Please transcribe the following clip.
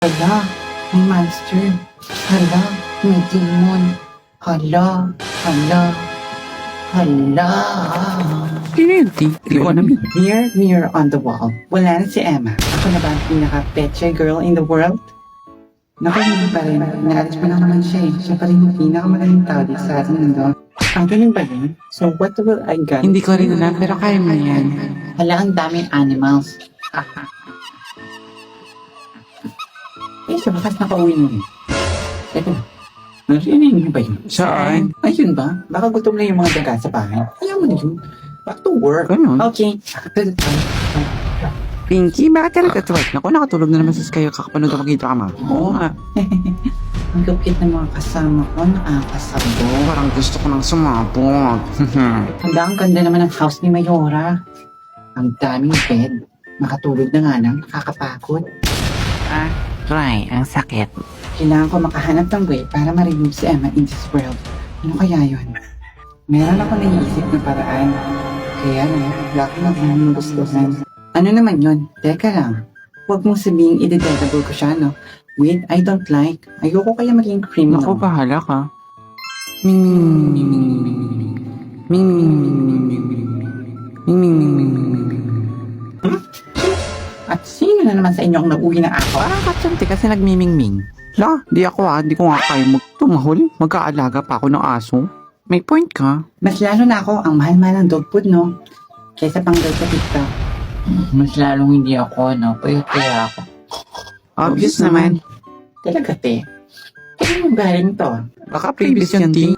Hala, may monster. Hala, may demon. Hala, hala, hala. Sino yun, T? Hindi ko alam yun. Mirror, mirror on the wall. Wala na si Emma. Ako na ba ang pinaka-petchay girl in the world? Naku, hindi pa rin. Naalis pa lang naman siya eh. Siya pa rin yung pinakamagaling tao dito sa ating mundo. Ang ganun ba yun? So what will I get? Hindi ko rin alam, pero kaya mo yan. Hala, ang daming animals. Eh, sa bakas nakauwi mo eh. Teka na. Narinig niyo ba yun? Saan? Ayun ba? Baka gutom na yung mga daga sa bahay. Kaya mo na yun. Back to work. Ganun. Okay. Pinky, bakit ka nag-twerk? Naku, nakatulog na naman sa kayo kakapanood ako kita ka ma. Oo nga. Ang lupit ng mga kasama ko, nakakasabog. Parang gusto ko nang sumabog. Handa, ang ganda naman ng house ni Mayora. Ang daming bed. Makatulog na nga lang, nakakapagod. Try, ang sakit. Kailangan ko makahanap ng way para ma-remove si Emma in this world. Ano kaya yun? Meron ako naiisip na paraan. Kaya na, wala ko na kung gustuhan. Ano naman yun? Teka lang. Huwag mong sabihing i-dededable ko siya, no? Wait, I don't like. Ayoko kaya maging criminal. Naku, bahala ka. Ming ming ming ming ming ming ming ming ming ming ming. At sino na naman sa inyo ang nauwi ng ako? Parang katsante kasi nagmimingming. La, di ako di ko nga kaya magtumahol. Mag-aalaga pa ako ng aso. May point ka. Mas lalo na ako ang mahal-mahal ng dog food, no? Kaysa pang girl sa TikTok. Mas lalong hindi ako, no? Kaya ako. Obvious naman. Talaga, te. Kaya mo galing to? Baka previous yan, T.